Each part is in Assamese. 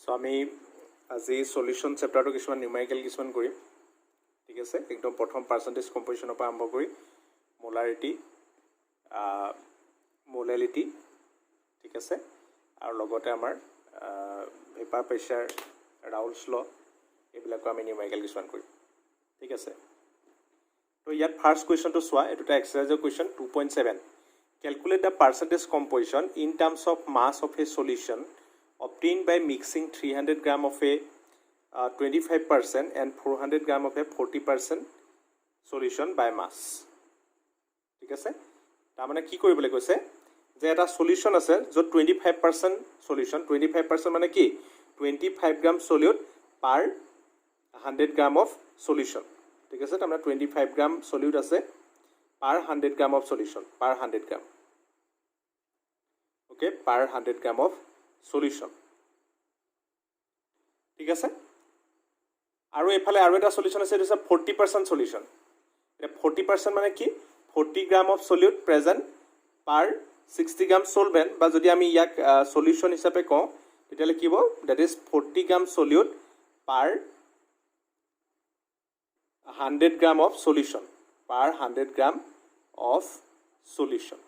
So আমি আজি সলিউশন চ্যাপ্টাৰটো কিছুমান নিউমেৰিকেল কিছুমান কৰিম ঠিক আছে একদম প্ৰথম পাৰ্চেন্টেজ কম্পোজিশনৰ পৰা আৰম্ভ কৰি মোলাৰিটি মোলালিটি ঠিক আছে আৰু লগতে আমাৰ ভেপাৰ প্ৰেছাৰ ৰাউলছ ল এইবিলাকো আমি নিউমেৰিকেল কিছুমান কৰিম ঠিক আছে তো ইয়াত ফাৰ্স্ট কোৱেশ্চনটো চোৱা এটোটা এক্সাৰসাইজৰ question 2.7 calculate the percentage composition in terms of mass of a solution obtained by mixing 300 gram of a 25% and 400 gram of a 40% solution by mass ঠিক আছে তাৰ মানে কি কৰিবলৈ কৈছে যে এটা সলিউশন আছে যত 25% সলিউশন 25% মানে কি 25 gram solute per 100 gram of solution ঠিক আছে তাৰ মানে 25 গ্রাম সলিউট আছে per 100 gram of solution per 100 gram okay per 100 gram of solution ঠিক আছে আৰু এফালে আৰু এটা সলিউশন আছে এটা 40% সলিউশন এটা 40% মানে কি 40 gram of solute present per 60 gram solvent বা যদি আমি ইয়াক সলিউশন হিচাপে কওঁ তেতিয়ালে কি হ'ব that is 40 gram solute per 100 gram of solution per 100 gram of solution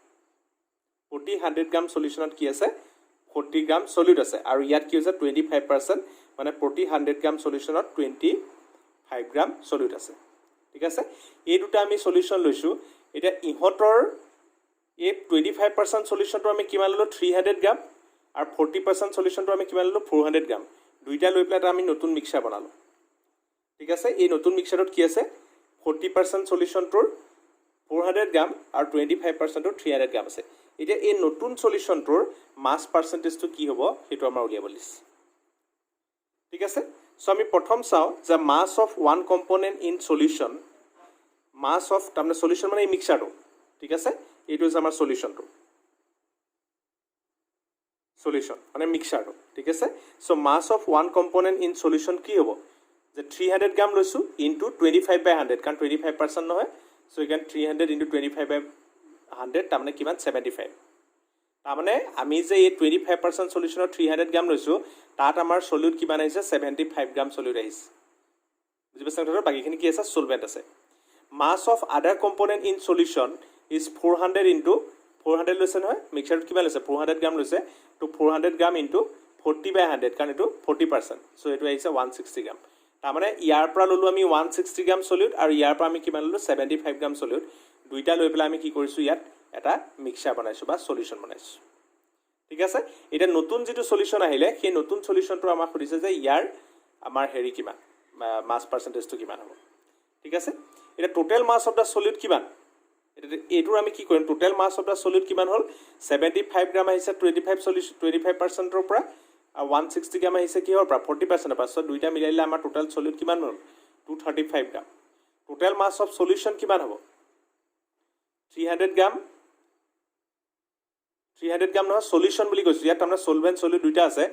100 গ্রাম সলিউশনত কি আছে 40 গ্রাম সলিউট আছে আৰু ইয়াত কি হৈছে 25% মানে প্ৰতি 100 গ্রাম সলিউশনত 25 গ্রাম সলিউট আছে ঠিক আছে এই দুটা আমি সলিউশন লৈছো এটা ইহতৰ এই 25% সলিউশনটো আমি কিমান ললো 300 গ্ৰাম আৰু 40% সলিউশনটো আমি কিমান ললো 400 গ্ৰাম দুইটা লৈ পেলাই আমি নতুন মিক্সাৰ বনালো ঠিক আছে এই নতুন মিক্সাৰত কি আছে 40% সলিউশনটোৰ 400 গ্ৰাম আৰু 25%ৰ 300 গ্ৰাম আছে এতিয়া এই নতুন সলিউশনটোৰ মাস পাৰ্সেন্টেজটো কি হ'ব হেতু আমাৰ উলিয়াব লিছ ঠিক আছে সো আমি প্ৰথম চাও যে mass of one component in solution mass of তাৰমানে সলিউশন মানে এই মিক্সাৰটো ঠিক আছে এইটো হৈছে আমাৰ সলিউশনটো সলিউশন মানে মিক্সাৰটো ঠিক আছে so much of one component in solution কি হ'ব যে 300 গ্রাম লৈছো ইনটু 25/100 কাৰণ 25% নহয় সো ইগান 300 ইনটু 25/100 তাৰমানে কিমান 75 তাৰমানে আমি যে এই 25% সলিউশনৰ 300 গ্ৰাম লৈছো তাত আমাৰ সলিউট কিমান আহিছে 75 গ্রাম সলিউট আহিছে বুজি পাইছা কথাটো বাকিখিনি কি আছে সলভেন্ট আছে mass of other component in solution is 400 into 400 লৈছে নহয় মিক্সাৰত কিমান লৈছে 400 গ্ৰাম লৈছে তো 400 গ্ৰাম into 40/100 কাৰণ এটো 40% সো এটো আহিছে 160 গ্ৰাম তাৰমানে ইয়াৰ পৰা ললো আমি 160 গ্ৰাম সলিউট আৰু ইয়াৰ পৰা আমি কিমান ললো 75 গ্ৰাম সলিউট দুইটা লৈ পেলাই আমি কি কৰিছো ইয়াত এটা মিক্সাৰ বনাইছো বা সলিউশন বনাইছো ঠিক আছে এটা নতুন যেটো সলিউশন আহিলে সেই নতুন সলিউশনটো আমাক সুধিছে যে ইয়াৰ আমাৰ হেৰি কিমান মাস পার্সেন্টেজটো কিমান হ'ব ঠিক আছে এটা total mass of the solute কিমান এটোৰ আমি কি কৰিম total mass of the solute কিমান হল 75 গ্ৰাম আহিছে 25% ৰ পৰা 160 গ্ৰাম আহিছে কিহৰ পৰা 40% পৰা সো দুইটা মিলাইলে আমাৰ টোটাল সলিউট কিমান হল 235 গ্রাম টোটাল মাস অফ সলিউশন কিমান হ'ব 300 গ্রাম নহয় সলিউশন বুলি কৈছো ইয়াত আমরা সলভেন্ট সলিউট দুইটা আছে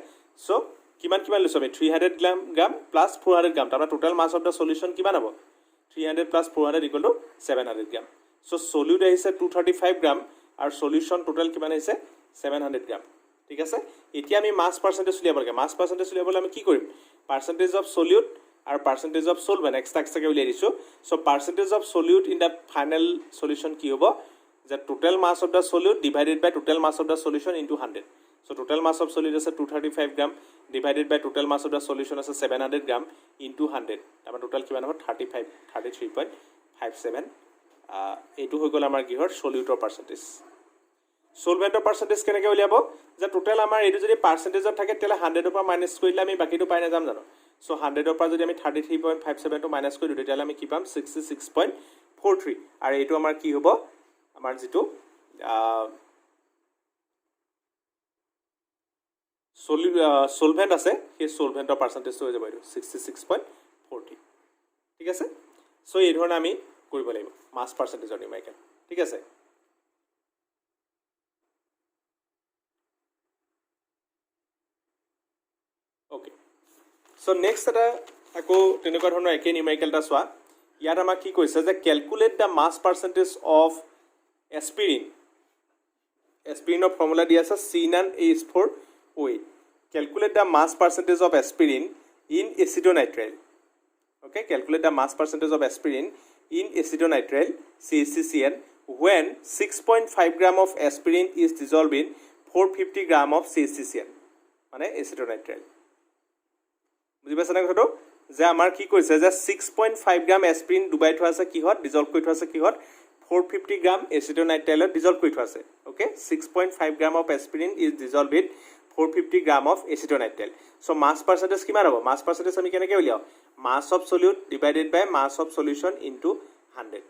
সো কিমান লৈছো আমি 300 গ্রাম প্লাস 400 গ্রাম তাৰমানে total mass of the solution কিমান হ'ব 300 plus 400 equal to 700 gram so solute আহিছে 235 গ্রাম আৰু সলিউশন টোটাল কিমান আহিছে 700 গ্রাম ঠিক আছে এতিয়া আমি মাস পার্সেন্টেজ উলিয়াব লাগে মাস পার্সেন্টেজ উলিয়াবলৈ আমি কি কৰিম পাৰ্সেন্টেজ অফ সলিউট আৰু পাৰ্সেন্টেজ অফ সলভেন্ট এক্সট্ৰাকে উলিয়াই দিছো so percentage of solute in the final solution কি হ'ব যে total mass of the solute divided by total mass of the solution into 100 so total mass of solute is 235 gram divided by total mass of the solution is 700 gram into 100 আমাৰ total কিমান হ'ব 33.57 এইটো হৈ গল আমাৰ কিহৰ সলিউটৰ পাৰ্সেন্টেজ সলভেন্টৰ পাৰ্সেন্টেজ কেনেকৈ উলিয়াব যে টোটাল আমাৰ এইটো যদি পাৰ্সেন্টেজত থাকে তেলে 100 ৰ পৰা মাইনাস কৰিলে আমি বাকিটো পাই না যাম জানো সো 100 ৰ পৰা যদি আমি 33.57 টো মাইনাস কৰি দিও তেলে আমি কি পাম 66.43 আৰু এইটো আমাৰ কি হ'ব আমাৰ যেটো সলভেন্ট আছে সেই সলভেন্টৰ পাৰ্সেন্টেজটো হৈ যাব 66.40 ঠিক আছে সো এই ধৰণে আমি কৰিব লাগিব মাস পাৰ্সেন্টেজৰ নিউমেৰিকেল ঠিক আছে ওকে সো নেক্সট এটা আকৌ তেনেকুৱা ধৰণৰ একে নিউমেৰিকেলটা চোৱা ইয়াত আমাক কি কৈছে যে calculate the mass percentage of এস্পিৰিনৰ ফৰ্মুলা দিয়া আছে C9H4OH calculate the mass percentage of aspirin in acetonitrile. Okay, calculate the mass percentage of aspirin in acetonitrile CaCCl when 6.5 gram of aspirin is dissolved in 450 gram of CaCCl মানে acetonitrile. বুজি পাইছা না কথাটো যে আমাৰ কি কৈছে যে 6.5 গ্ৰাম এস্পিৰিন ডুবাই থোৱা আছে কিহত ডিজলভ কৰি থোৱা আছে কিহত 450 গ্ৰাম এচিটোনাইট্ৰাইলত ডিজলভ কৰি থোৱা আছে okay 6.5 gram of aspirin is dissolve in 450 gram of acetonitrile so mass percentage কিমান হ'ব মাস পার্সেন্টেজ আমি কেনেকৈ উলিয়াও mass of solute divided by mass of solution into 100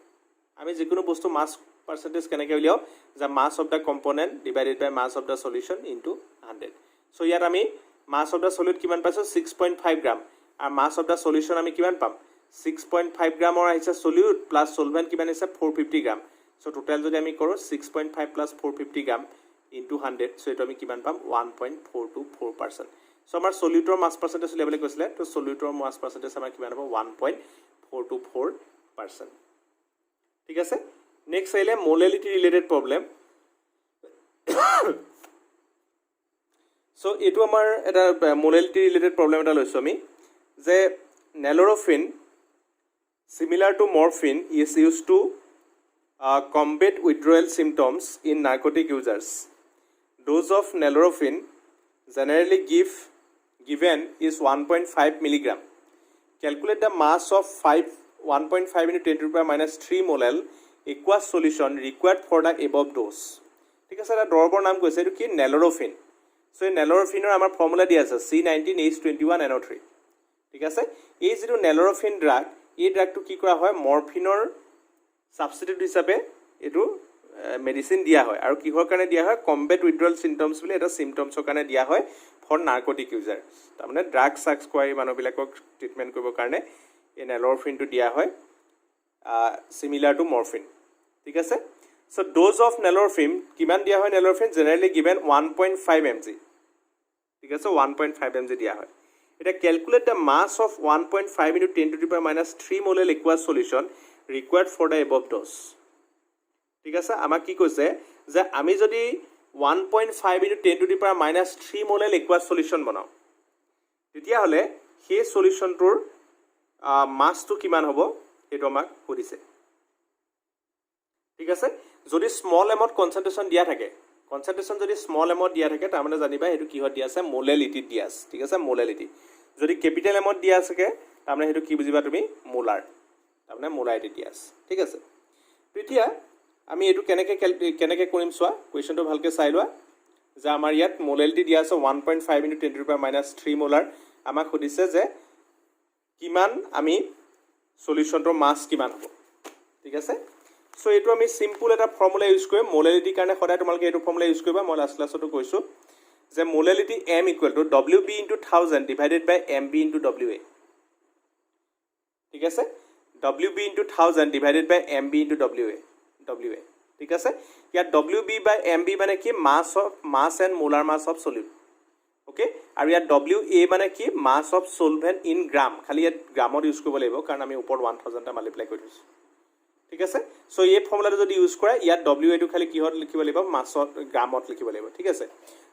আমি যিকোনো বস্তু মাস পার্সেন্টেজ কেনেকৈ উলিয়াও যে mass of the component divided by mass of the solution into 100 so ইয়াত আমি mass of the solute কিমান পাইছো 6.5 গ্রাম আর mass of the solution আমি কিমান পাম 6.5 গ্রাম আর আছে solute plus solvent কিমান আছে 450 গ্রাম সো টোটাল যদি আমি করো 6.5 plus 450 গ্রাম into 100 সো এটা আমি কিমান পাম 1.424% সো আমাৰ সলিউটৰ mass percentage লেভেলে কৈছিলে তো সলিউটৰ mass percentage আমাৰ কিমান হ'ব 1.424% ঠিক আছে নেক্সট আহিলে molality related problem So, এইটো আমাৰ এটা molality related problem এটা লৈছো আমি যে nalorphine similar to morphine is used to combat withdrawal symptoms in narcotic users. Dose of nalorphine generally given is 1.5 milligram. Calculate the mass of 1.5 into 10 to the power minus 3 molal aqueous solution required for the above dose. ঠিক আছে এটা ড্ৰপৰ নাম কৈছে এইটো কি nalorphine. So, nalorphine our formula dia ase C19H21NO3 ঠিক আছে এই যেটো nalorphine drug এই ড্ৰাগটো কি কৰা হয় মৰফিনৰ সাবস্টিটিউট হিচাপে এটো মেডিসিন দিয়া হয় আৰু কিহৰ কাৰণে দিয়া হয় কম্বেট উইথড্ৰল সিম্পটমস বুলি এটা সিম্পটমছৰ কাৰণে দিয়া হয় ফৰ নাৰ্কটিক ইউজাৰ তাৰমানে ড্ৰাগ সাক্স কোৱাই মানুহবিলাকক ট্ৰিটমেন্ট কৰিবৰ কাৰণে এই nalorphine টো দিয়া হয় সিমিলাৰ টু মৰফিন ঠিক আছে So, dose of nalorphine, কিমান দিয়া হয় nalorphine generally given 1.5 mg. ঠিক আছে 1.5 mg দিয়া হয়। এটা calculate the mass of 1.5 into 10 to the power minus 3 molar aqueous solution required for the above dose. ঠিক আছে আমাক কি কৈছে যে আমি যদি 1.5 into 10 to the power minus 3 molar aqueous solution বনাও তেতিয়া হলে সেই সলিউশনটোৰ মাসটো কিমান হ'ব এটো আমাক কৈছে ঠিক আছে যদি স্মল এমত কনসেন্ট্রেশন দিয়া থাকে কনসেন্ট্রেশন যদি স্মল এমত দিয়া থাকে তাৰ মানে জানিবা এটো কি হয় দিয়া আছে মোলালিটি দিয়া আছে ঠিক আছে মোলালিটি যদি ক্যাপিটাল এমত দিয়া আছে তাৰ মানে এটো কি বুজিবা তুমি মোলাৰ তাৰ মানে মোলালিটি দিয়া আছে ঠিক আছে এতিয়া আমি এটো কেনেকে কৰিম সোৱা কোৱেশ্চনটো ভালকে চাই লোৱা যে আমাৰ ইয়াত মোলালিটি দিয়া আছে 1.5 into 10 to the power minus 3 molar আমাক খুদিছে যে কিমান আমি সলিউশনটোৰ মাস কিমান হ'ব ঠিক আছে So, এইটো আমি সিম্পল এটা ফৰ্মুলা ইউজ কৰিম মোলালিটি কাৰণে সদায় তোমালোকে এইটো ফৰ্মুলা ইউজ কৰিবা মই লাষ্ট ক্লাছতো কৈছো যে molality m = WB into 1000 divided by MB into WA ঠিক আছে WB into 1000 divided by MB into WA ঠিক আছে ইয়াত WB by MB মানে কি mass and molar mass of solute okay আৰু ইয়াত WA মানে কি mass of solvent in gram খালি ইয়াত গ্ৰামত ইউজ কৰিব লাগিব কাৰণ আমি ওপৰ 1000 টা মাল্টিপ্লাই কৰি দিছো ঠিক আছে সো এই ফৰ্মুলাটো যদি ইউজ কৰা ইয়াত WA টো খালি কিহত লিখিব লাগিব মাছত গ্ৰামত লিখিব লাগিব ঠিক আছে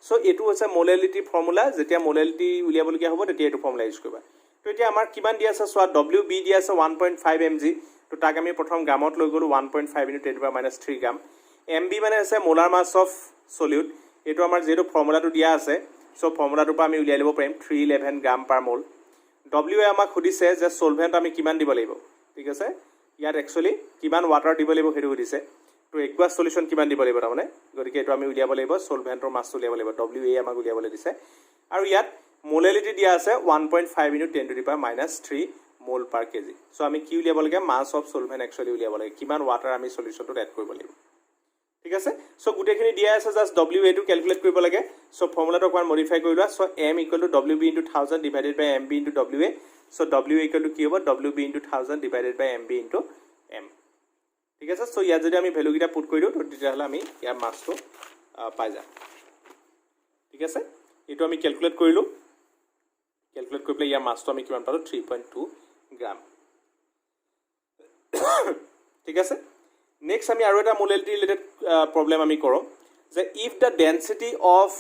সো এটো হৈছে মোলালিটি ফৰ্মুলা যেতিয়া মোলালিটি উলিয়াবলগিয়া হ'ব তেতিয়া এটো ফৰ্মুলা ইউজ কৰিবা তো এতিয়া আমাৰ কিমান দিয়া আছে সোৱা WB দিয়া আছে 1.5 mg তো তাক আমি প্ৰথম গ্ৰামত লৈ গলো 1.5 into 10 to the power minus 3 gram MB মানে আছে মোলাৰ মাস অফ সলিউট এটো আমাৰ যেটো ফৰ্মুলাটো দিয়া আছে সো ফৰ্মুলাটো পৰা আমি উলিয়াই লব পাৰিম 311 গ্ৰাম পাৰ মোল WA আমাক খুদিছে যে সলভেন্ট আমি কিমান দিব লাগিব ঠিক আছে ইয়াত একচুয়ালি কিমান ওয়াটাৰ দিব লাগিব হেতু দিছে তো একুয়াস সলিউশন কিমান দিব লাগিব তাৰমানে গতিকে এটো আমি উলিয়াব লাগিব সলভেন্টৰ মাস উলিয়াব লাগিব WA আমাক উলিয়াবলৈ দিছে আৰু ইয়াত মোলালিটি দিয়া আছে 1.5 into 10 to the power minus 3 mol per kg so আমি কি উলিয়াব লাগে মাস অফ সলভেন্ট একচুয়ালি উলিয়াব লাগে কিমান ওয়াটাৰ আমি সলিউশনটো এড কৰিব লাগিব ঠিক আছে সো গুটেখিনি দিয়া আছে জাস্ট WA টো ক্যালকুলেট কৰিব লাগে সো ফৰ্মুলাটো অকমান মডিফাই কৰি লোৱা so m = WB into 1000 divided by MB into WA So, WA equal to কি হ'ব WB into 1000 divided by MB into M ঠিক আছে সো ইয়াত যদি আমি ভ্যালু গিটা পুট কৰি দিও তো তেতিয়া হলে আমি ইয়াৰ মাসটো পাই যাম ঠিক আছে এটো আমি ক্যালকুলেট কৰিলো ক্যালকুলেট কৰি পেলাই ইয়াৰ মাসটো আমি কিমান পালো 3.2 গ্ৰাম ঠিক আছে নেক্সট আমি আৰু এটা মোলালিটি ৰিলেটেড প্ৰবলেম আমি কৰো যে if the density of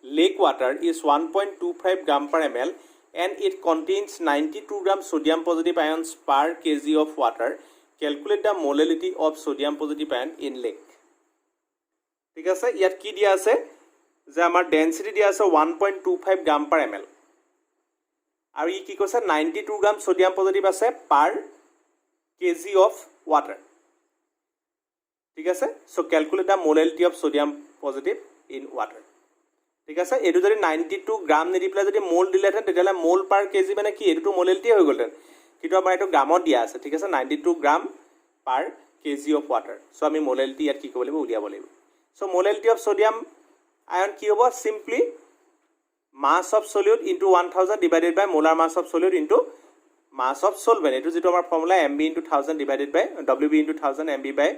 lake water is 1.25 gram per ml and it contains 92 gram sodium positive ions per kg of water. Calculate the molality of sodium positive ion in lake. ঠিক আছে ইয়াত কি দিয়া আছে যে আমাৰ ডেন্সিটি দিয়া আছে 1.25 গ্ৰাম per ml আৰু ই কি কৈছে 92 গ্রাম সোডিয়াম পজিটিভ আছে per kg of water. ঠিক আছে so calculate the molality of sodium positive in water. ঠিক আছে এটো যদি 92 গ্রাম নিদি পেলাই যদি মোল দিলেহেঁতেন তেতিয়াহ'লে মোল পাৰ কেজি মানে কি এইটো মোলালিটি হৈ গ'লহেঁতেন কিন্তু আমাৰ এইটো গ্ৰামত দিয়া আছে. ঠিক আছে 92 gram per KG of water. So আমি মোলালিটি ইয়াত কি কৰিব লাগিব উলিয়াব লাগিব. So molality of sodium ion কি হ'ব simply mass of solute into 1000 divided by molar mass of solute into mass of solvent. এইটো যেটো আমাৰ formula mb into 1000 divided by wb into 1000 mb by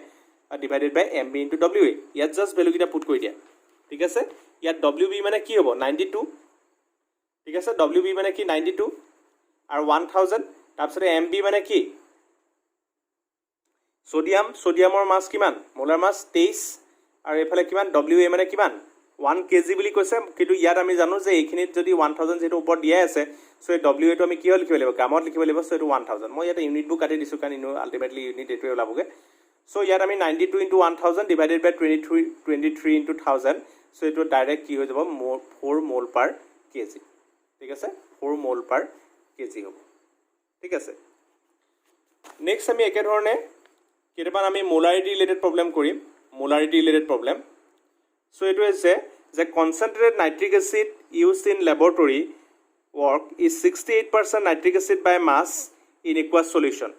divided by mb into wa. ইয়াত জাস্ট ভ্যালু কিটা পুট কৰি দিয়া. ঠিক আছে ইয়াত wb মানে কি হ'ব 92. ঠিক আছে wb মানে কি 92 আৰু 1000 তাৰপিছত mb মানে কি সোডিয়ামৰ মাছ কিমান মোলাৰ মাছ 23 আৰু এফালে কিমান wa মানে কিমান 1 kg বুলি কৈছে কিন্তু ইয়াত আমি জানো যে এইখিনিত যদি 1000 যেটো ওপৰত দিয়া আছে সো এই wa টো আমি কি লিখিব লাগিব গ্ৰামত লিখিব লাগিব সো এটো 1000 মই ইয়াত ইউনিটবোৰ কাটি দিছো কাৰণ আলটিমেটলি ইউনিট এটোৱে ওলাবগে. So ইয়াত আমি 92 into 1000 divided by 23 into 1000 so এটো ডাইৰেক্ট কি হৈ যাব 4 mol per kg. ঠিক আছে 4 mol per kg হ'ব. ঠিক আছে নেক্সট আমি একে ধৰণে কেইটামান আমি মোলাৰিটি ৰিলেটেড প্ৰবলেম কৰিম. মোলাৰিটি ৰিলেটেড প্ৰবলেম সো এটো হৈছে যে concentrated nitric acid used in laboratory work is 68% nitric acid by mass in aqueous solution.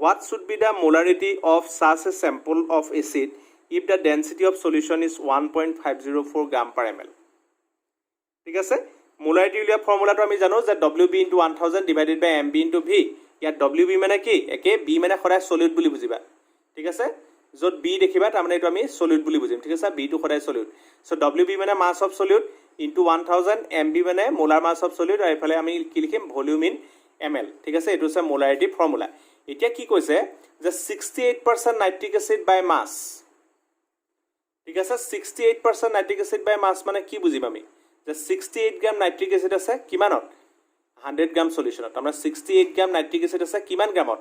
What should be the molarity of such a sample of acid if the density of solution is 1.504 gram per ml? ঠিক আছে molarity উলিয়া ফৰ্মুলাটো আমি জানো যে wb into 1000 divided by mb into v. ইয়াত wb মানে কি একে b মানে সদায় সলিউট বুলি বুজিবা. ঠিক আছে যত b দেখিবা তাৰ মানে এটো আমি সলিউট বুলি বুজিম. ঠিক আছে b টো সদায় সলিউট. সো wb মানে মাস অফ সলিউট into 1000 mb মানে মোলাৰ মাস অফ সলিউট আৰু এফালে আমি কি লিখিম ভলিউম ইন ml. ঠিক আছে এটো হৈছে মোলাৰিটি ফৰ্মুলা. এতিয়া কি কৈছে যে 68% নাইট্ৰিক এসিড বাই মাস. ঠিক আছে 68% নাইট্ৰিক এসিড বাই মাস মানে কি বুজিম আমি যে 68 গ্ৰাম নাইট্ৰিক এসিড আছে কিমানত 100 গ্ৰাম সলিউশনত আমৰা 68 গ্ৰাম নাইট্ৰিক এসিড আছে কিমান গ্ৰামত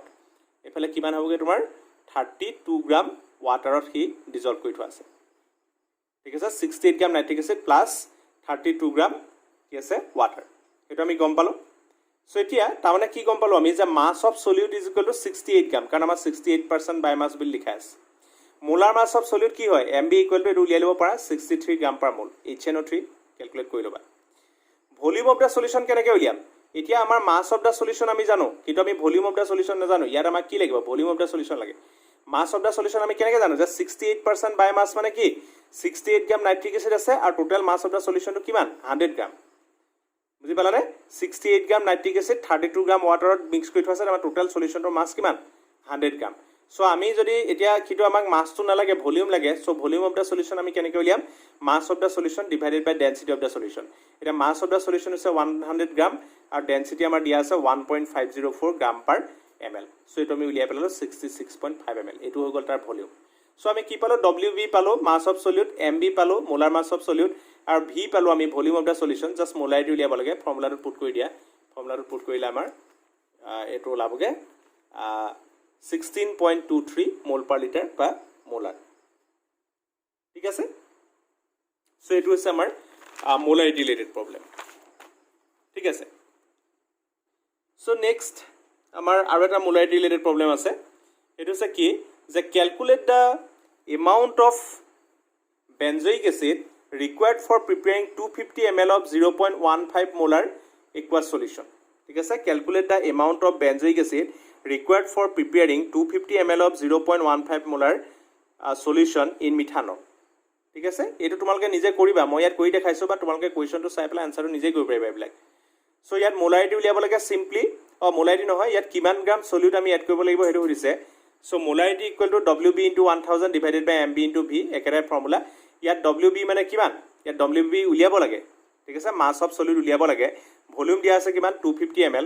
এফালে কিমান হবগে তোমাৰ 32 গ্ৰাম ওয়াটাৰত হি ডিজলভ কৰি থোৱা আছে. ঠিক আছে 68 গ্ৰাম নাইট্ৰিক এসিড প্লাস 32 গ্ৰাম কি আছে ওয়াটাৰ এটা আমি গম পালো. সো এতিয়া তাৰমানে কি গম পালো আমি যে mass of solute is equal to 68 gram কাৰণ আমাৰ 68% বাই মাস বুলি লিখা আছে. মোলাৰ মাস অফ সলিউট কি হয় mb ইকুয়াল টু এটো উলিয়াই লব পাৰা 63 গ্ৰাম পাৰ মোল HNO3 ক্যালকুলেট কৰি লবা. ভলিউম অফ দা সলিউশন কেনেকৈ উলিয়াম এতিয়া আমাৰ মাস অফ দা সলিউশন আমি জানো কিন্তু আমি ভলিউম অফ দা সলিউশন নাজানো. ইয়াত আমাক কি লাগিব ভলিউম অফ দা সলিউশন লাগে. মাস অফ দা সলিউশন আমি কেনেকৈ জানো যে 68% বাই মাস মানে কি 68 গ্রাম নাইট্ৰিক এসিড আছে আৰু টোটাল মাস অফ দা সলিউশনটো কিমান 100 গ্ৰাম. বুজি পালানে 68 গ্ৰাম নাইট্ৰিক এসিড 32 গ্ৰাম ওয়াটাৰত মিক্স কৰি থোৱা আছে আমাৰ টোটাল সলিউশনটোৰ মাস কিমান 100 গ্রাম. সো আমি যদি এতিয়া কিটো আমাক মাসটো নালাগে ভলিউম লাগে so volume of the solution আমি কেনেকৈ উলিয়াম mass of the solution divided by density of the solution. এটা মাস অফ দা সলিউশন হৈছে 100 গ্রাম আৰু ডেন্সিটি আমাৰ দিয়া আছে 1.504 গ্ৰাম পাৰ ml. সো এটো আমি উলিয়াই পেলালো 66.5 ml. এটো হৈ গল তাৰ ভলিউম. সো আমি কি পালো wb পালো মাস অফ সলিউট mb পালো মোলাৰ মাস অফ সলিউট আৰু v পালো আমি volume of the solution just molarity উলিয়াব লাগে ফৰ্মুলাটো পুট কৰি দিয়া. ফৰ্মুলাটো পুট কৰিলে আমাৰ এটো ওলাবগে 16.23 মোল পাৰ লিটাৰ বা মোলাৰ. ঠিক আছে সো এটো হৈছে আমাৰ মোলাৰিটি ৰিলেটেড প্ৰবলেম. ঠিক আছে সো নেক্সট আমাৰ আৰু এটা মোলাৰিটি ৰিলেটেড প্ৰবলেম আছে. এটো হৈছে কি যে calculate the amount of benzoic acid required for preparing 250 ml of 0.15 molar aqueous solution. ঠিক আছে calculate the amount of benzoic acid required for preparing 250 ml of 0.15 molar solution in methanol. ঠিক আছে এটো তোমালকে নিজে কৰিবা মই ইয়াত কৰি দেখাইছো বা তোমালকে কোৱেশ্চনটো চাই পেলাই আনসাৰটো নিজে কৰি পাৰিবা এইবিলাক. সো ইয়াত মোলাৰিটি উলিয়াব লাগে সিম্পলি মোলাৰিটি নহয় ইয়াত কিমান গ্ৰাম সলিউট আমি এড কৰিব লাগিব হেতু হৈছে. So molarity equal to wb into 1000 divided by mb into v একেটাই ফৰ্মুলা. ইয়াত wb মানে কিমান ইয়াত wb উলিয়াব লাগে. ঠিক আছে মাস অফ সলিউট উলিয়াব লাগে. ভলিউম দিয়া আছে কিমান 250 ml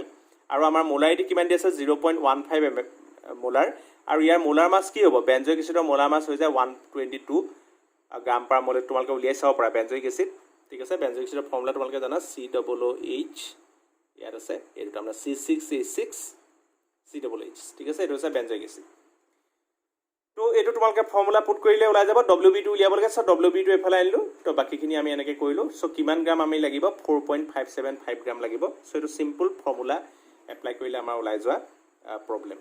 আৰু আমাৰ মোলাৰিটি কিমান দিয়া আছে 0.15 ml মোলাৰ আৰু ইয়াৰ মোলাৰ মাস কি হ'ব বেনজয়িক এসিডৰ মোলাৰ মাস হৈ যায় 122 গ্ৰাম পাৰ মোল. তোমালকে উলিয়াই চাব পাৰা বেনজয়িক এসিড ঠিক আছে বেঞ্জয়িক এচিডৰ ফৰ্মুলা তোমালোকে জানা COOH ইয়াত আছে এইটো আমাৰ C6H6COOH ঠিক আছে এইটো হৈছে বেঞ্জয়িক এচিড তো এইটো তোমালোকে ফৰ্মুলা পুট কৰিলে ওলাই যাব WB টো উলিয়াব লাগে সো WB টো এফালে আনিলো তো বাকিখিনি আমি এনেকৈ কৰিলো সো কিমান গ্ৰাম আমি লাগিব 4.575 গ্ৰাম লাগিব সো এইটো সিম্পল ফৰ্মুলা এপ্লাই কৰিলে আমাৰ ওলাই যোৱা প্ৰবলেম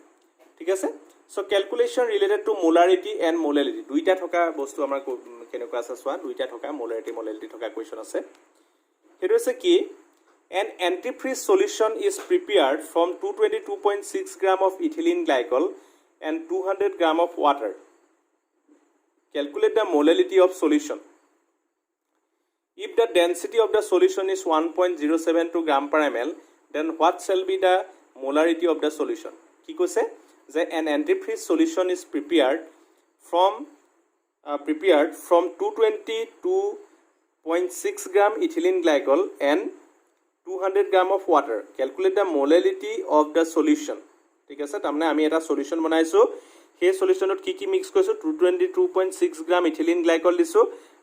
ঠিক আছে so calculation related to molarity and molality দুইটা থকা বস্তু আমাৰ কেনেকুৱা আছে চোৱা দুইটা থকা মোলাৰিটি থকা কোৱেশ্চন আছে হেটো আছে কি an antifreeze solution is prepared from 222.6 gram of ethylene glycol and 200 gram of water. Calculate the molality of solution. If the density of the solution is 1.072 gram per ml, then what shall be the molarity of the solution? কি কৈছে যে an antifreeze solution is prepared from 222.6 gram ethylene glycol and 200 gram of water. Calculate the molality of the solution. ঠিক আছে তাৰমানে আমি এটা সলিউশন বনাইছো সেই সলিউশনত কি কি মিক্স কৰিছো 222.6 গ্ৰাম ইথিলিন গ্লাইকল দিছো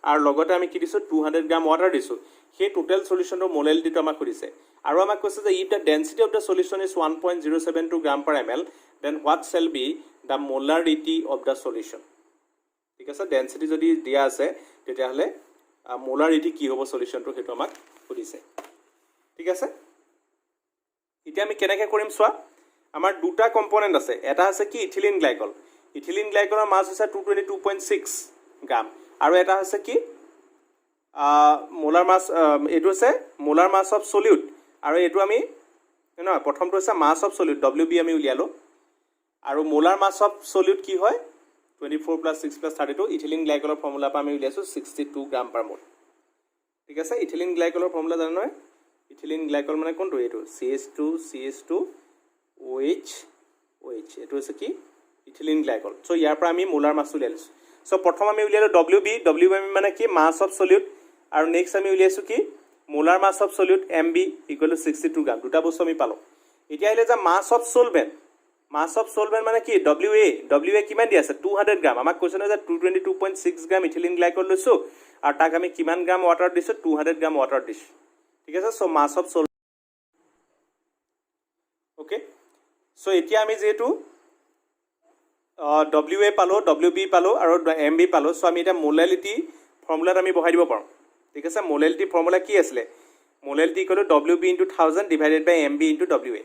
আৰু লগতে আমি কি দিছো 200 গ্ৰাম ওয়াটাৰ দিছো সেই টোটাল সলিউশনৰ মোলালিটিটো আমাক কৰিছে আৰু আমাক কৈছে যে if the density of the solution is 1.072 gram per ml then what shall be the molarity of the solution ঠিক আছে ডেনসিটি যদি দিয়া আছে তেতিয়া হলে মোলারিটি কি হ'ব সলিউশনটো হেতু আমাক কৰিছে ঠিক আছে এতিয়া আমি কেনেকৈ কৰিম চোৱা আমাৰ দুটা কম্পোনেন্ট আছে এটা আছে কি ইথিলিন গ্লাইকলৰ মাছ হৈছে 222.6 গ্ৰাম আৰু এটা আছে কি মোলাৰ মাছ এটো আছে মোলাৰ মাছ অফ সলিউট আৰু এটো আমি নহয় প্ৰথমটো আছে মাছ অফ সলিউট WB আমি উলিয়ালো আৰু মোলাৰ মাছ অফ সলিউট কি হয় 24 + 6 + 32 ইথিলিন গ্লাইকলৰ ফৰ্মুলা পা আমি উলিয়াছো 62 গ্ৰাম পাৰ মোল ঠিক আছে ইথিলিন গ্লাইকলৰ ফৰ্মুলা জানা নহয় ইথিলিন গ্লাইকল মানে কোনটো এটো CH2 OH এটো আছে কি ইথিলিন গ্লাইকল সো ইয়াৰ পৰা আমি মোলাৰ মাছ উলিয়াইছো সো প্ৰথম আমি উলিয়ালো WB আমি মানে কি মাছ অফ সলিউট আৰু নেক্সট আমি উলিয়াইছো কি molar mass of solute MB = 62 gram দুটা বস্তু আমি পালো এতিয়া আহিলে যে মাছ অফ সলভেন্ট মানে কি WA কিমান দি আছে 200 গ্ৰাম আমাক কৈছে না যে 222.6 গ্ৰাম ইথিলিন গ্লাইকল লৈছো আৰু তাক আমি কিমান গ্ৰাম ওয়াটাৰ দিছো 200 গ্ৰাম ওয়াটাৰ দিছো ঠিক আছে so mass of solvent okay so এতিয়া আমি যেটো WA পালো WB পালো আৰু MB পালো সো আমি এটা মোলালিটি ফৰ্মুলাত আমি বহাই দিব পাৰো ঠিক আছে মোলালিটি ফৰ্মুলা কি আছিল মোলালিটি = WB * 1000 / MB * WA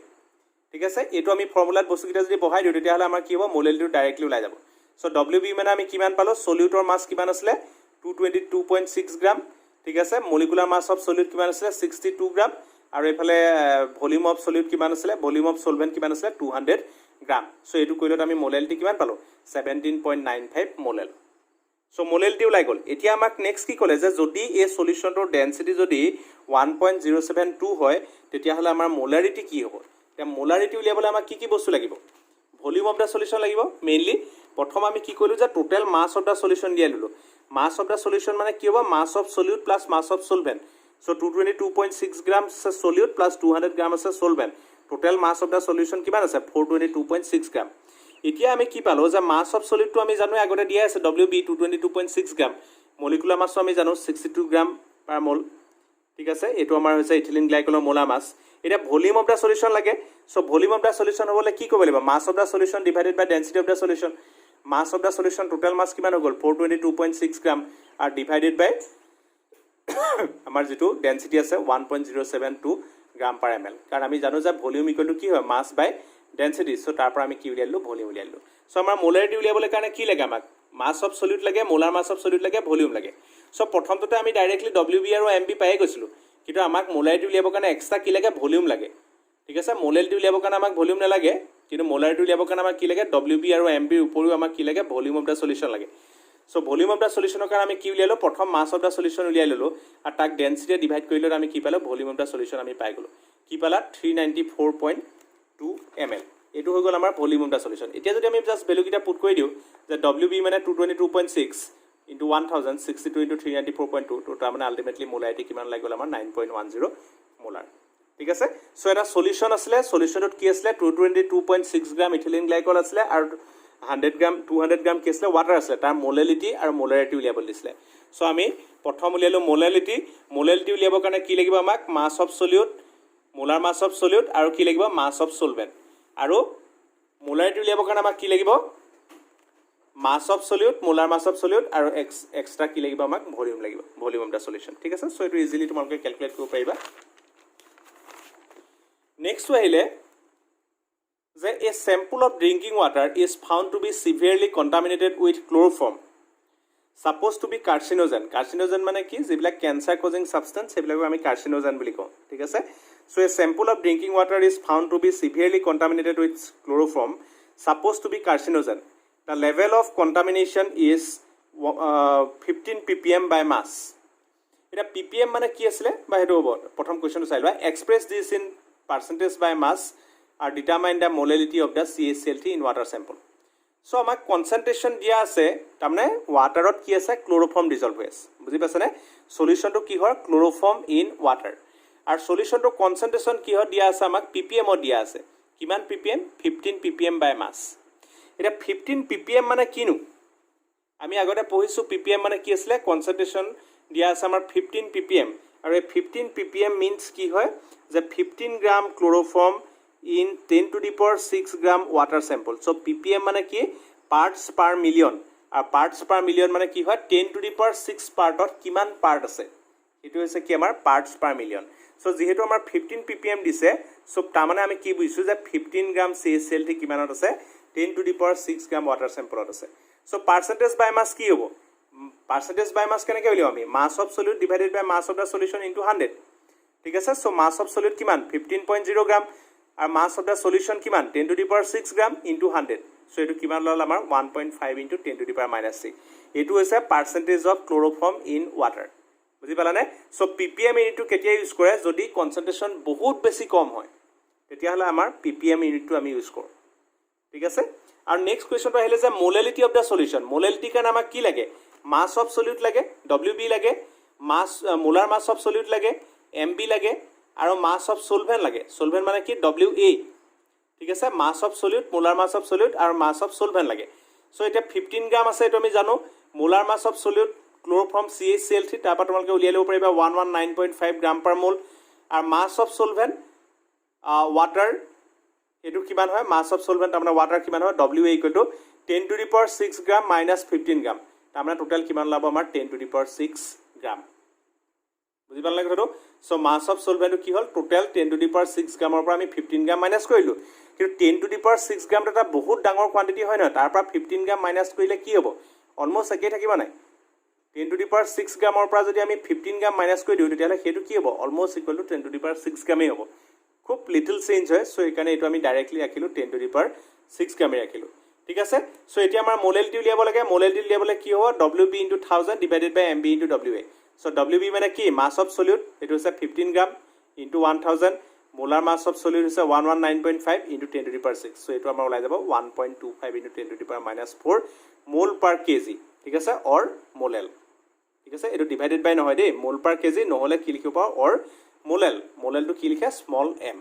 ঠিক আছে এটো আমি ফৰ্মুলাত বস্তুকিটা যদি বহাই দিও তেতিয়া হলে আমাৰ কি হ'ব মোলালিটি ডাইৰেক্টলি ওলাই যাব সো WB মানে আমি কিমান পালো সলিউটৰ মাছ কিমান আছিল 222.6 গ্ৰাম ঠিক আছে মলিকুলাৰ মাছ অফ সলিউট কিমান আছিল 62 গ্ৰাম আৰু এফালে ভলিউম অফ সলিউট কিমান আছিল ভলিউম অফ সলভেন্ট কিমান আছিল 200 গ্ৰাম সো এটো কইলত আমি মোলালিটি কিমান পালো 17.95 মোলাল সো মোলালিটি ওলাই গল এতিয়া আমাক নেক্সট কি কলে যে যদি এই সলিউশনটোৰ ডেনসিটি যদি 1.072 হয় তেতিয়া হলে আমাৰ মোলাৰিটি কি হ'ব এতিয়া মোলাৰিটি উলিয়াবলৈ আমাক কি বস্তু লাগিব ভলিউম অফ দা সলিউশন লাগিব মেইনলি প্ৰথম আমি কি কৰিলো যে total mass of the solution দিয়া ললো মাস অফ দা সলিউশন মানে কি হ'ব mass of solute plus mass of solvent so 222.6 gram solute plus 200 gram আছে solvent total mass of the solution কিমান আছে 422.6 গ্ৰাম এতিয়া আমি কি পালো যে মাস অফ সলিউটটো আমি জানো আগতে দিয়া আছে WB 222.6 গ্ৰাম মলিকুলাৰ মাস আমি জানো 62 গ্ৰাম পাৰ মোল ঠিক আছে এটো আমাৰ হৈছে ইথিলিন গ্লাইকলৰ মোলাৰ মাস এটা ভলিউম অফ দা সলিউশন লাগে so volume of the solution হবলে কি কৰিব লাগিব mass of the solution divided by density of the solution mass of the solution total mass কিমান হৈ গল 422.6 গ্ৰাম আৰু ডিভাইডেড বাই আমাৰ যেটো ডেনসিটি আছে 1.072 গ্ৰাম পাৰ ml কাৰণ আমি জানো যে ভলিউম ইকুৱেল টু কি হয় মাস বাই ডেনসিটি সো তাৰ পৰা আমি কি উলিয়ালো ভলিউম উলিয়ালো সো আমাৰ মোলাৰিটি উলিয়াবলৈ কাৰণে কি লাগে আমাক মাস অফ সলিউট লাগে মোলাৰ মাস অফ সলিউট লাগে ভলিউম লাগে সো প্ৰথমতে আমি ডাইৰেক্টলি WB আৰু MB পাই গৈছিলো কিন্তু আমাক মোলাৰিটি উলিয়াবৰ কাৰণে এক্সট্ৰা কি লাগে ভলিউম লাগে ঠিক আছে মোলাৰিটি উলিয়াবৰ কাৰণে আমাক ভলিউম নালাগে কিন্তু মোলাৰিটি উলিয়াবৰ কাৰণে আমাক কি লাগে WB আৰু MB উপৰিও আমাক কি লাগে ভলিউম অফ দা সলিউশন লাগে সো ভলিউম অফ দা সলিউশনৰ কাৰণে আমি কি উলিয়ালো প্ৰথম মাস অফ দা সলিউশন উলিয়াই ললো আৰু তাক ডেনসিটি ডিভাইড কৰিলে আমি কি পালো ভলিউম অফ দা সলিউশন আমি পাই গলো কি পালা 394.2 ml এটো হৈ গল আমাৰ ভলিউম অফ দা সলিউশন এতিয়া যদি আমি জাস্ট ভ্যালু কিটা পুট কৰি দিও যে WB মানে 222.6 into 1000 62 into 394.2 তো তাৰ মানে আলটিমেটলি মোলাৰিটি কিমান লাগি গল আমাৰ 9.10 মোলাৰ ঠিক আছে সো এটা সলিউশন আসলে সলিউশনত কি আসলে 222.6 গ্ৰাম ইথিলিন গ্লাইকল আসলে আৰু 100 গ্ৰাম 200 গ্ৰাম কি আসলে ওয়াটাৰ আসলে তাৰ মোলালিটি আৰু মোলাৰিটি উলিয়াব দিছিলে সো আমি প্ৰথম উলিয়ালো মোলালিটি উলিয়াবৰ কাৰণে কি লাগিব আমাক mass of solute molar mass of solute আৰু কি লাগিব মাছ অফ সলভেন্ট আৰু মোলালিটি উলিয়াবৰ কাৰণে আমাক কি লাগিব mass of solute molar mass of solute আৰু এক্সট্ৰা কি লাগিব আমাক ভলিউম লাগিব ভলিউম অফ দা সলিউশন ঠিক আছে সো এটো ইজিলি তোমালোকে ক্যালকুলেট কৰিব পাৰিবা নেক্সট আহিলে যে a sample of drinking water is found to be severely contaminated with chloroform supposed to be carcinogen মানে কি যেবিলাক ক্যান্সাৰ কজিং সাবস্টেন্স সেবিলাক আমি carcinogen বুলি কওঁ ঠিক আছে so a sample of drinking water is found to be severely contaminated with chloroform supposed to be carcinogen the level of contamination is 15 ppm by mass এটা ppm মানে কি আছিল বা হেটো হ'ব প্ৰথম কোৱেশ্চনটো চাই লোৱা express this in percentage by mass are determine the molality of the CaCl3 in water sample so আমাক concentration দিয়া আছে তাৰমানে ওয়াটাৰত কি আছে ক্লোৰোফৰ্ম ডিজলভ হৈ আছে বুজি পাছনে সলিউশনটো কি হয় ক্লোৰোফৰ্ম ইন ওয়াটাৰ আৰু সলিউশনটো কনসেন্ট্ৰেচন কি হয় দিয়া আছে আমাক ppm দিয়া আছে কিমান ppm 15 ppm by mass এটা 15 ppm মানে কিনো আমি আগতে পঢ়িছো ppm মানে কি আছিল কনসেন্ট্ৰেচন দিয়া আছে আমাৰ 15 ppm আৰু এই 15 ppm means কি হয় যে 15 গ্ৰাম chloroform in 10 to the power 6 gram water sample so ppm মানে কি parts per million আর parts per million মানে কি হয় 10 to the power 6 part অত কিমান part আছে এটো হৈছে কি আমাৰ parts per million so যেহেতু আমাৰ 15 ppm দিছে so তা মানে আমি কি বুজিছো যে 15 gram CaCl3 কিমানত আছে 10 to the power 6 gram water sample অত আছে so percentage by mass কি হ'ব percentage by mass কেনেকৈ উলিয়াম আমি mass of solute divided by mass of the solution into 100 ঠিক আছে so mass of solute কিমান 15.0 gram are mass of the solution কিমান 10 to the power 6 gram into 100 so এটো কিমান লল আমাৰ 1.5 into 10 to the power minus 6 এটো হৈছে percentage of chloroform in water বুজি পালানে so ppm ইউনিটটো কেতিয়া ইউজ কৰে যদি কনসেন্ট্ৰেচন বহুত বেছি কম হয় তেতিয়া হলে আমাৰ ppm ইউনিটটো আমি ইউজ কৰো ঠিক আছে আৰু নেক্সট কোৱেশ্চনটো আহিলে যে molality of the solution molality কাৰণে আমাক কি লাগে মাছ অফ সলিউট লাগে wb লাগে mass molar mass of solute লাগে mb লাগে আৰু মাছ অফ সলভেন্ট লাগে সলভেন্ট মানে কি wa ঠিক আছে mass of solute molar mass of solute আৰু মাছ অফ সলভেন্ট লাগে সো এটা 15 গ্ৰাম আছে এটো আমি জানো molar mass of solute chloroform CaCl3 তাৰপা তোমালোকে উলিয়াই লব পাৰিবা 119.5 গ্ৰাম per mol আৰু মাছ অফ সলভেন্ট ওয়াটাৰ এটো কিমান হয় মাছ অফ সলভেন্ট আমাৰ ওয়াটাৰ কিমান হয় wa = 10 to the power 6 gram minus 15 গ্ৰাম তাৰমানে টোটাল কিমান লাভ আমাৰ 10 to the power 6 গ্রাম বুজি পালা কথাটো সো মাছ অফ সলভেন্টটো কি হল টোটাল 10 to the power 6 গ্ৰামৰ পৰা আমি 15 গ্ৰাম মাইনাস কৰিলো কিন্তু 10 to the power 6 গ্ৰামটো এটা বহুত ডাঙৰ কোৱান্টিটি হয় না তাৰ পৰা 15 গ্ৰাম মাইনাস কৰিলে কি হ'ব অলমোস্ট একে থাকিব নাই 10 to the power 6 গ্ৰামৰ পৰা যদি আমি 15 গ্ৰাম মাইনাস কৰি দিও তেতিয়ালে হেতু কি হ'ব almost equal to 10 to the power 6 গ্রামই হ'ব খুব লিটল চেঞ্জ হয় সো এখানে এটো আমি ডাইৰেক্টলি ৰাখিলো 10 to the power 6 গ্ৰামই ৰাখিলো ঠিক আছে সো এতিয়া আমাৰ মোলালিটি উলিয়াব লাগে মোলালিটি উলিয়াবলে কি হ'ব wb into 1000 divided by mb into wa so wb মানে কি mass of solute এটো হৈছে 15 গ্রাম into 1000 molar mass of solute হৈছে 119.5 into 10 to the power 6 so এটো আমাৰ ওলাই যাব 1.25 into 10 to the power minus 4 mol per kg ঠিক আছে or molal ঠিক আছে এটো ডিভাইডেড বাই নহয় দেই mol per kg নহলে কি লিখিব পাও or molal টো কি লিখা small m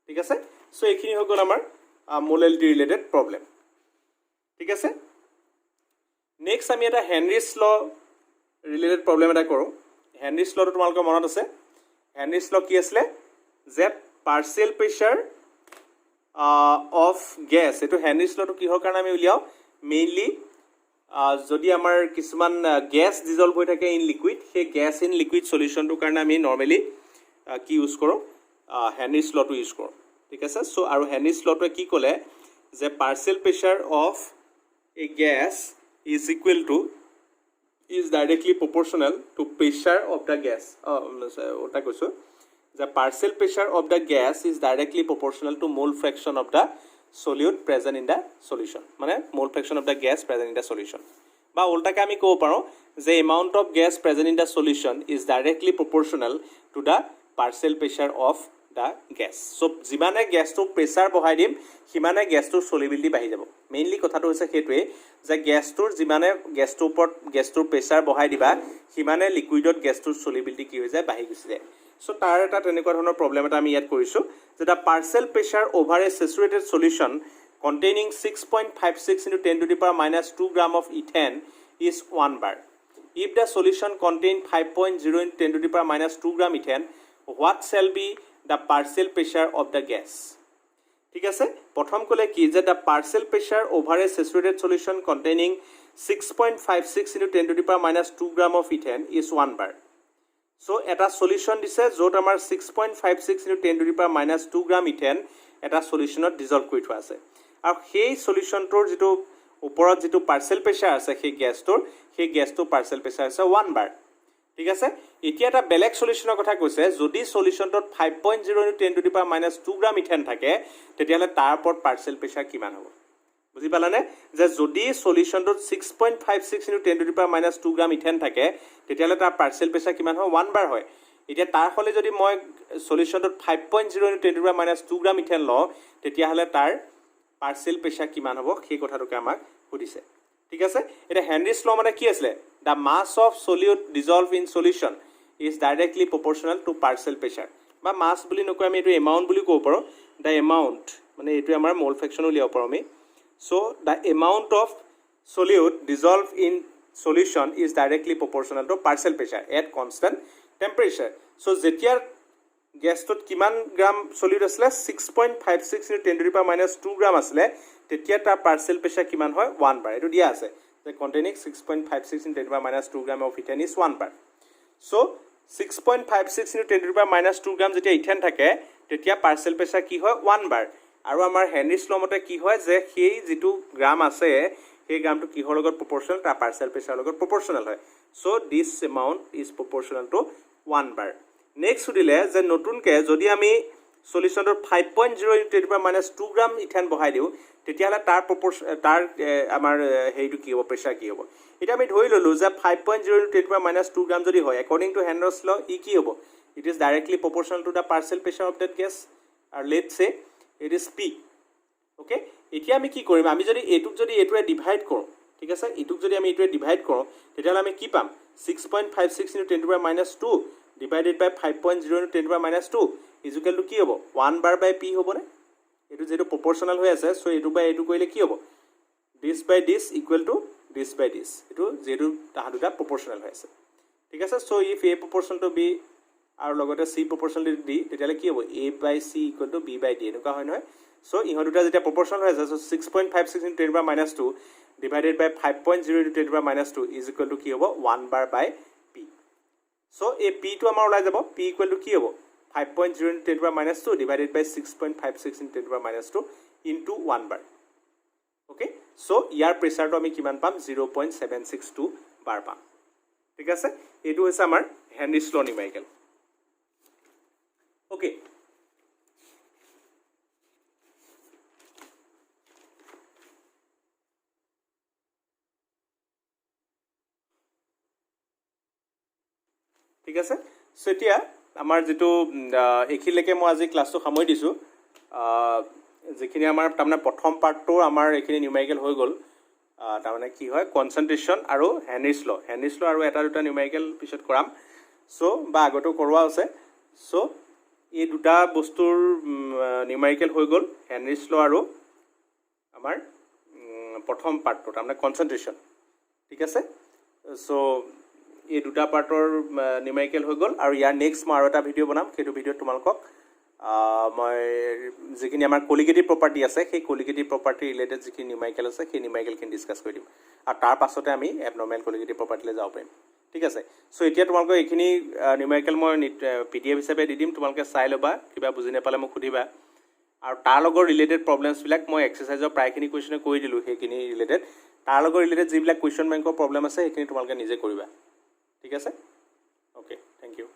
ঠিক আছে সো এইখিনি হৈ গল আমাৰ molality related problem ঠিক আছে নেক্সট আমি এটা হেনৰিছ ল ৰিলেটেড প্ৰবলেম এটা কৰো হেনৰিছ লটো তোমালোকৰ মনত আছে হেনৰিছ ল কি আছিল যে পাৰ্শিয়াল প্ৰেসাৰ অফ গ্যাস এটো হেনৰিছ লটো কিহৰ কাৰণে আমি উলিয়াও মেইনলি যদি আমাৰ কিছুমান গ্যাস ডিজলভ হৈ থাকে ইন লিকুইড সেই গ্যাস ইন লিকুইড সলিউশনটো কাৰণে আমি নৰমালি কি ইউজ কৰো হেনৰিছ লটো ইউজ কৰো ঠিক আছে সো আৰু হেনৰিছ লটোৱে কি ক'লে যে পাৰ্শিয়াল প্ৰেসাৰ of a gas is equal to is directly proportional to pressure of the gas ota koisu the partial pressure of the gas is directly proportional to mole fraction of the solute present in the solution mane mole fraction of the gas present in the solution ba ulta ke ami ko paro the amount of gas present in the solution is directly proportional to the partial pressure of the gas so jimane gas to pressure bahai dim himane gas to solubility bahi jabo mainly kotha to hoise ketue যে গ্যাসটোৰ যিমানে গ্যাসটোৰ ওপৰত গ্যাসটোৰ প্ৰেসাৰ বহাই দিবা হিমানে লিকুইডত গ্যাসটোৰ সলিবিলিটি কি হৈ যায় বাহি গুছি যায় সো তাৰ এটা তেনেকুৱা ধৰণৰ প্ৰবলেম এটা আমি ইয়াত কৰিছো যে দা পাৰ্শিয়াল প্ৰেসাৰ over A saturated solution containing 6.56 into 10 to the power minus 2 gram of ethane is 1 bar if the solution contain 5.0 into 10 to the power minus 2 gram ethane, what shall be the partial pressure of the gas? ঠিক আছে প্ৰথম কলে কি যে the partial pressure over a saturated solution containing 6.56 into 10 to the power minus 2 gram of ethane is 1 bar. So এটা solution দিছে যত আমাৰ 6.56 into 10 to the power minus 2 gram ethane এটা solutionত dissolve কৰি থোৱা আছে আৰু সেই solutionটোৰ যেটো ওপৰত যেটো partial pressure আছে সেই গ্যাসটোৰ partial pressure আছে 1 bar. ঠিক আছে এতিয়া এটা বেলেগ সলিউশনৰ কথা কৈছে যদি সলিউশনটোত 5.0 into 10 to the power minus 2 gram ইথেন থাকে তেতিয়ালে তাৰ ওপৰত পাৰ্সিয়েল প্ৰেসাৰ কিমান হ'ব বুজি পালানে যে যদি সলিউশনটোত 6.56 into 10 to the power minus 2 gram ইথেন থাকে তেতিয়ালে তাৰ পাৰ্সিয়েল প্ৰেসাৰ কিমান হয় 1 bar হয় এতিয়া তাৰ হলে যদি মই সলিউশনটোত 5.0 into 10 to the power minus 2 gram ইথেন লও তেতিয়ালে তাৰ পাৰ্সিয়েল প্ৰেসাৰ কিমান হ'ব সেই কথাটোকে আমাক সুধিছে ঠিক আছে এটা হেনৰিছ ল মানে কি আছিল the mass of solute dissolved in solution is directly proportional to partial pressure বা mass বুলি নকয় আমি এটো amount বুলি কব পাৰো the amount মানে এটো আমাৰ mole fraction উলিয়াব পাৰো আমি so the amount of solute dissolved in solution is directly proportional to partial pressure at constant temperature so যেতিয়া গ্যাসটোত কিমান গ্রাম solute আছিল 6.56 into 10 to the power minus 2 gram আছিল তেতিয়া তাৰ partial pressure কিমান হয় 1 bar এটো দিয়া আছে the containing 6.56 into 10 to the power minus 2 gram of ethane is 1 bar. So 6.56 into 10 to the power minus 2 gram যেতিয়া ethane থাকে তেতিয়া partial pressure কি হয় 1 bar আৰু আমাৰ হেনৰিছ ল মতে কি হয় যে সেই যেটো গ্ৰাম আছে সেই গ্ৰামটো কিহৰ লগত proportional তাৰ partial pressure লগত proportional হয়. So this amount is proportional to 1 bar. Next সুধিলে যে নতুনকে যদি আমি সলিউশনটোৰ 5.0 into 10 to the power minus 2 gram ethane বহাই দিও তেতিয়ালে তাৰ proportion তাৰ আমাৰ হেইটো কি হ'ব প্ৰেসাৰ কি হ'ব এটা আমি ধৰি ললো যে 5.0 into 10 to the power minus 2 gram যদি হয় according to Henry's law ই কি হ'ব it is directly proportional to the partial pressure of that gas or let's say it is P okay এতিয়া আমি কি কৰিম আমি যদি এটুক যদি এটুৱে ডিভাইড কৰো ঠিক আছে এটুক যদি আমি এটুৱে ডিভাইড কৰো তেতিয়ালে আমি কি পাম 6.56 into 10 to the power minus 2 divided by 5.0 into 10 to the power minus 2 is equal to কি হ'ব 1 bar by P হ'ব নে এটো যেটো proportional হৈ আছে সো এটো বাই এটো কইলে কি হ'ব this by this equal to this by this এটো যেটো তাহা দুটা proportional হৈ আছে ঠিক আছে so if a proportional to b আৰু লগতে c proportional to d তেতিয়ালে কি হ'ব a by c equal to b by d এনেকা হয় নহয় সো ইহ দুটা যেটা proportional হৈ আছে so 6.56 into 10 to the power minus 2 divided by 5.0 into 10 to the power minus 2 is equal to কি হ'ব 1 bar by p সো এই p টো আমাৰ ওলাই যাব p equal to কি হ'ব 5.0 into 10 to the power minus 2 divided by 6.56 into 10 to the power minus 2 into 1 bar. Okay, so ইয়াৰ প্ৰেসাৰটো আমি কিমান পাম 0.762 bar পাম ঠিক আছে এটো হৈছে আমাৰ হেনৰিছ ল নিউমেৰিকেল okay ঠিক আছে সো এতিয়া আমাৰ যেটো এখিলেকে মই আজি ক্লাসটো সামৰি দিছো যেখিনি আমাৰ তাৰমানে প্ৰথম পাৰ্টটো আমাৰ এখিনি নিউমেৰিকেল হৈ গল তাৰমানে কি হয় কনসেন্ট্ৰেচন আৰু হেনৰিছ ল আৰু এটা দুটা নিউমেৰিকেল পিছত কৰাম সো বা আগটো কৰোৱা আছে সো এই দুটা বস্তুৰ নিউমেৰিকেল হৈ গল হেনৰিছ ল আৰু আমাৰ প্ৰথম পাৰ্টটো তাৰমানে কনসেন্ট্ৰেচন ঠিক আছে সো এই দুটা পাৰ্টৰ নিউমেৰিকেল হৈ গল আৰু ইয়াৰ নেক্সট মই আৰু এটা ভিডিও বনাম সেইটো ভিডিও তোমালোকক মই যিখিনি আমাৰ কোলিগেটিভ প্ৰপাৰ্টি আছে সেই কোলিগেটিভ প্ৰপাৰ্টি ৰিলেটেড যিখিনি নিউমেৰিকেল আছে সেই নিউমেৰিকেল খিনি ডিসকাস কৰি দিম আৰু তাৰ পাছতে আমি এবনৰ্মেল কোলিগেটিভ প্ৰপাৰ্টিলৈ যাব পাৰিম ঠিক আছে সো এতিয়া তোমালোকক এইখিনি নিউমেৰিকেল মই পিডিএফ হিচাপে দি দিম তোমালোকে চাই লবা কিবা বুজি নাপালে মোক সুধিবা আৰু তাৰ লগৰ ৰিলেটেড প্ৰবলেমছ বিলাক মই এক্সাৰসাইজৰ প্ৰায়খিনি কোৱেশ্চনে কৈ দিলো সেইখিনি ৰিলেটেড তাৰ লগৰ ৰিলেটেড যিবিলাক কোৱেশ্চন বেংকৰ প্ৰবলেম আছে সেইখিনি তোমালোকে নিজে কৰিবা ঠিক আছে ওকে থ্যাংক ইউ